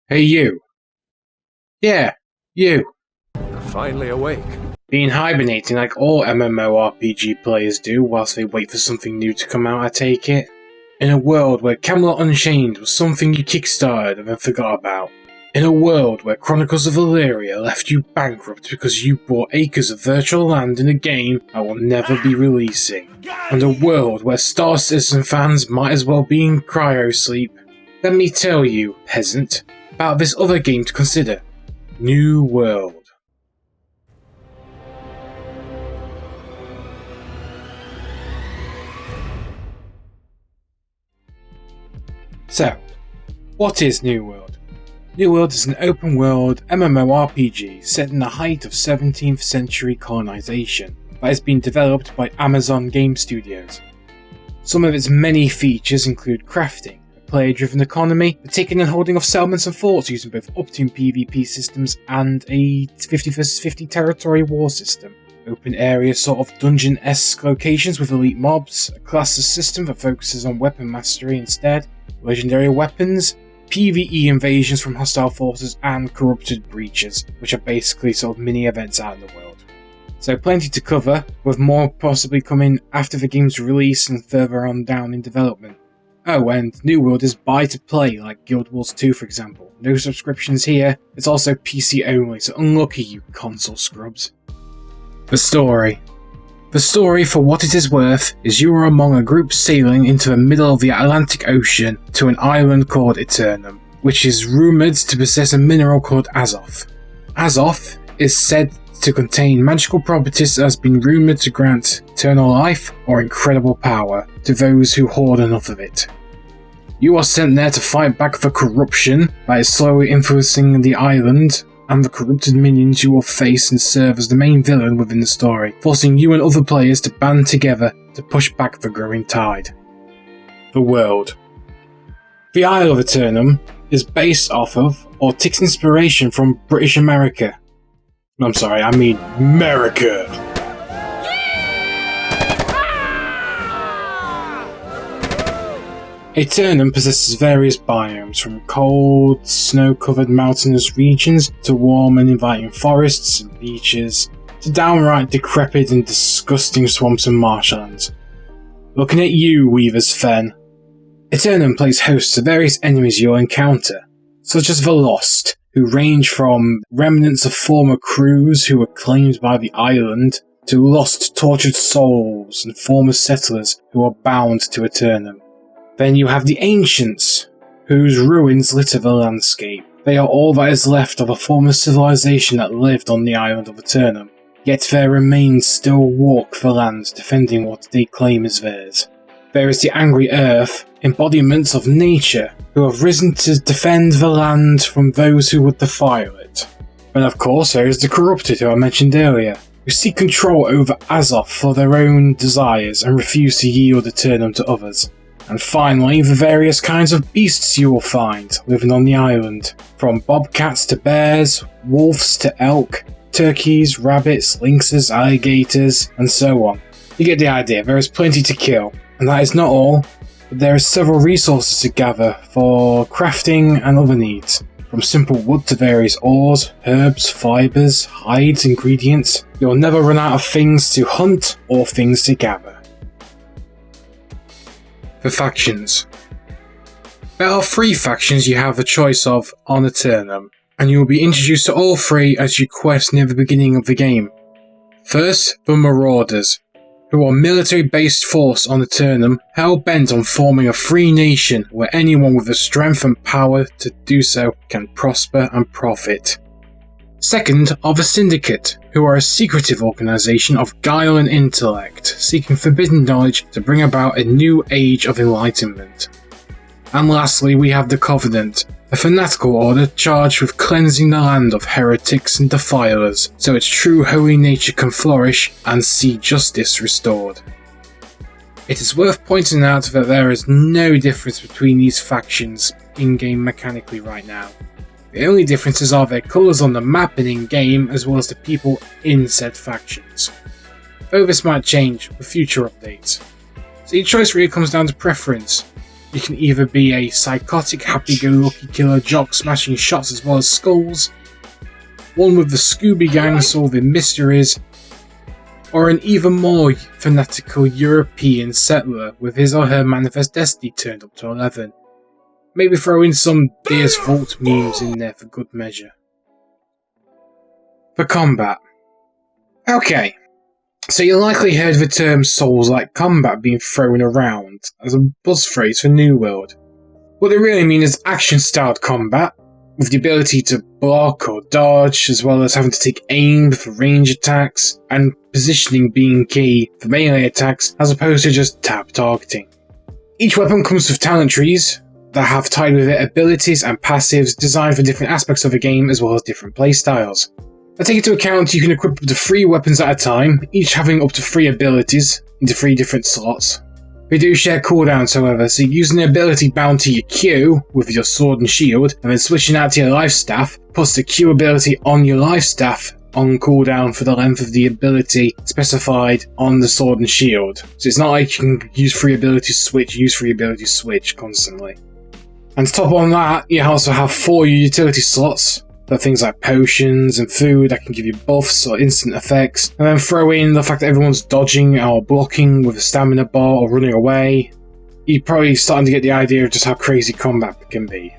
Hey you. Yeah, you. You're finally awake. Been hibernating like all MMORPG players do whilst they wait for something new to come out, I take it. In a world where Camelot Unchained was something you kickstarted and then forgot about. In a world where Chronicles of Illyria left you bankrupt because you bought acres of virtual land in a game I will never be releasing. And a world where Star Citizen fans might as well be in cryosleep. Let me tell you, peasant, about this other game to consider. New World. So, what is New World? New World is an open world MMORPG set in the height of 17th century colonization that has been developed by Amazon Game Studios. Some of its many features include crafting, a player-driven economy, the taking and holding of settlements and forts using both Optimum PvP systems and a 50 vs 50 territory war system, open area sort of dungeon-esque locations with elite mobs, a classes system that focuses on weapon mastery instead, legendary weapons, PvE invasions from hostile forces, and corrupted breaches, which are basically sort of mini events out in the world. So plenty to cover, with more possibly coming after the game's release and further on down in development. Oh, and New World is buy to play, like Guild Wars 2 for example. No subscriptions here, it's also PC only, so unlucky you console scrubs. The story. The story, for what it is worth, is you are among a group sailing into the middle of the Atlantic Ocean to an island called Eternum, which is rumoured to possess a mineral called Azoth. Azoth is said to contain magical properties that has been rumoured to grant eternal life or incredible power to those who hoard enough of it. You are sent there to fight back the corruption that is slowly influencing the island and the corrupted minions you will face and serve as the main villain within the story, forcing you and other players to band together to push back the growing tide. The world. The Isle of Eternum is based off of, or takes inspiration from, British America. I'm sorry, I mean America! Eternum possesses various biomes, from cold, snow-covered mountainous regions to warm and inviting forests and beaches, to downright decrepit and disgusting swamps and marshlands. Looking at you, Weaver's Fen. Eternum plays host to various enemies you'll encounter, such as the Lost, who range from remnants of former crews who were claimed by the island, to lost, tortured souls and former settlers who are bound to Eternum. Then you have the Ancients, whose ruins litter the landscape. They are all that is left of a former civilization that lived on the island of Eternum, yet their remains still walk the land defending what they claim is theirs. There is the Angry Earth, embodiments of nature, who have risen to defend the land from those who would defile it. And of course there is the Corrupted, who I mentioned earlier, who seek control over Azoth for their own desires and refuse to yield Eternum to others. And finally, the various kinds of beasts you will find living on the island, from bobcats to bears, wolves to elk, turkeys, rabbits, lynxes, alligators, and so on. You get the idea, there is plenty to kill. And that is not all, but there are several resources to gather for crafting and other needs, from simple wood to various ores, herbs, fibres, hides, ingredients. You'll never run out of things to hunt or things to gather. The factions. There are 3 factions you have a choice of on Eternum, and you will be introduced to all 3 as you quest near the beginning of the game. First, the Marauders, who are a military-based force on Eternum, hell-bent on forming a free nation where anyone with the strength and power to do so can prosper and profit. Second are the Syndicate, who are a secretive organisation of guile and intellect, seeking forbidden knowledge to bring about a new age of enlightenment. And lastly, we have the Covenant, a fanatical order charged with cleansing the land of heretics and defilers, so its true holy nature can flourish and see justice restored. It is worth pointing out that there is no difference between these factions in-game mechanically right now. The only differences are their colours on the map and in-game, as well as the people in said factions. Though this might change with future updates. So your choice really comes down to preference. You can either be a psychotic, happy-go-lucky killer jock smashing shots as well as skulls, one with the Scooby Gang solving mysteries, or an even more fanatical European settler with his or her manifest destiny turned up to 11. Maybe throw in some Deus Vault memes in there for good measure. For combat. Okay, so you likely heard the term Souls-like combat being thrown around as a buzz phrase for New World. What they really mean is action-styled combat, with the ability to block or dodge, as well as having to take aim for range attacks, and positioning being key for melee attacks, as opposed to just tab targeting. Each weapon comes with talent trees that have tied with it abilities and passives designed for different aspects of the game, as well as different playstyles. Now take into account you can equip up to 3 weapons at a time, each having up to 3 abilities into 3 different slots. They do share cooldowns however, so using an ability bound to your Q with your sword and shield, and then switching out to your life staff, puts the Q ability on your life staff on cooldown for the length of the ability specified on the sword and shield. So it's not like you can use 3 abilities switch constantly. And to top on that, you also have 4 utility slots, for things like potions and food that can give you buffs or instant effects, and then throw in the fact that everyone's dodging or blocking with a stamina bar or running away. You're probably starting to get the idea of just how crazy combat can be.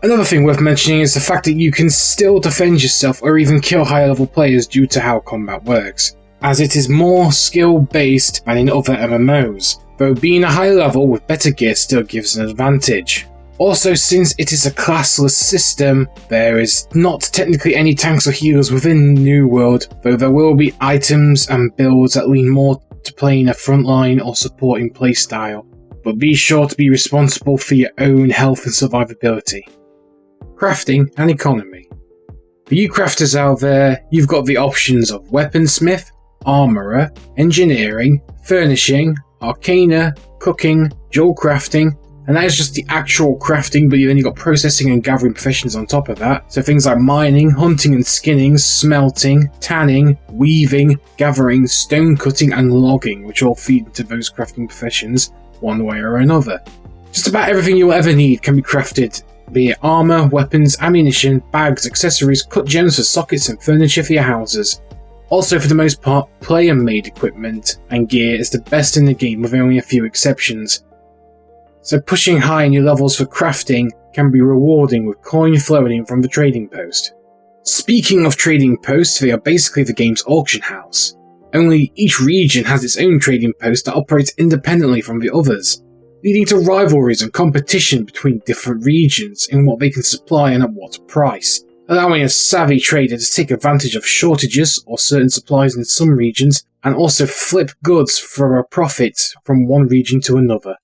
Another thing worth mentioning is the fact that you can still defend yourself or even kill higher level players due to how combat works, as it is more skill based than in other MMOs, though being a high level with better gear still gives an advantage. Also, since it is a classless system, there is not technically any tanks or healers within New World, though there will be items and builds that lean more to playing a frontline or supporting playstyle, but be sure to be responsible for your own health and survivability. Crafting and economy. For you crafters out there, you've got the options of weaponsmith, armourer, engineering, furnishing, arcana, cooking, jewel crafting, and that is just the actual crafting, but then you've got processing and gathering professions on top of that. So things like mining, hunting and skinning, smelting, tanning, weaving, gathering, stone cutting and logging, which all feed into those crafting professions one way or another. Just about everything you'll ever need can be crafted, be it armour, weapons, ammunition, bags, accessories, cut gems for sockets and furniture for your houses. Also, for the most part, player-made equipment and gear is the best in the game with only a few exceptions. So pushing high in your levels for crafting can be rewarding with coin flowing in from the trading post. Speaking of trading posts, they are basically the game's auction house. Only each region has its own trading post that operates independently from the others, leading to rivalries and competition between different regions in what they can supply and at what price, allowing a savvy trader to take advantage of shortages or certain supplies in some regions and also flip goods for a profit from one region to another.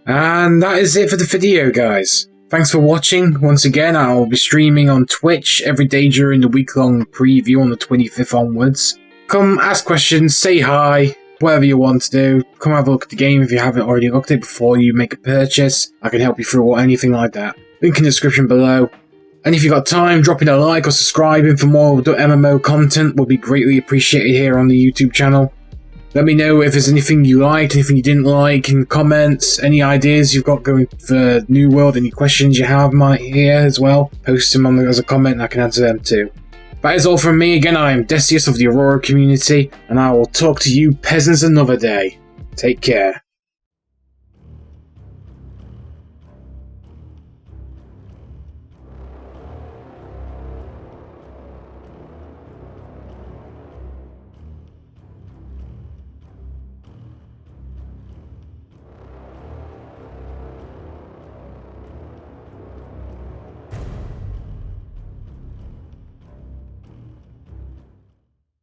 And that is it for the video, guys. Thanks for watching. Once again, I'll be streaming on Twitch every day during the week-long preview on the 25th onwards. Come ask questions, say hi, whatever you want to do. Come have a look at the game if you haven't already looked at it before you make a purchase. I can help you through or anything like that. Link in the description below. And if you've got time, dropping a like or subscribing for more MMO content will be greatly appreciated here on the YouTube channel. Let me know if there's anything you liked, anything you didn't like in the comments, any ideas you've got going for New World, any questions you have might here as well. Post them as a comment and I can answer them too. That is all from me. Again, I am Desseus of the Aurora community, and I will talk to you peasants another day. Take care.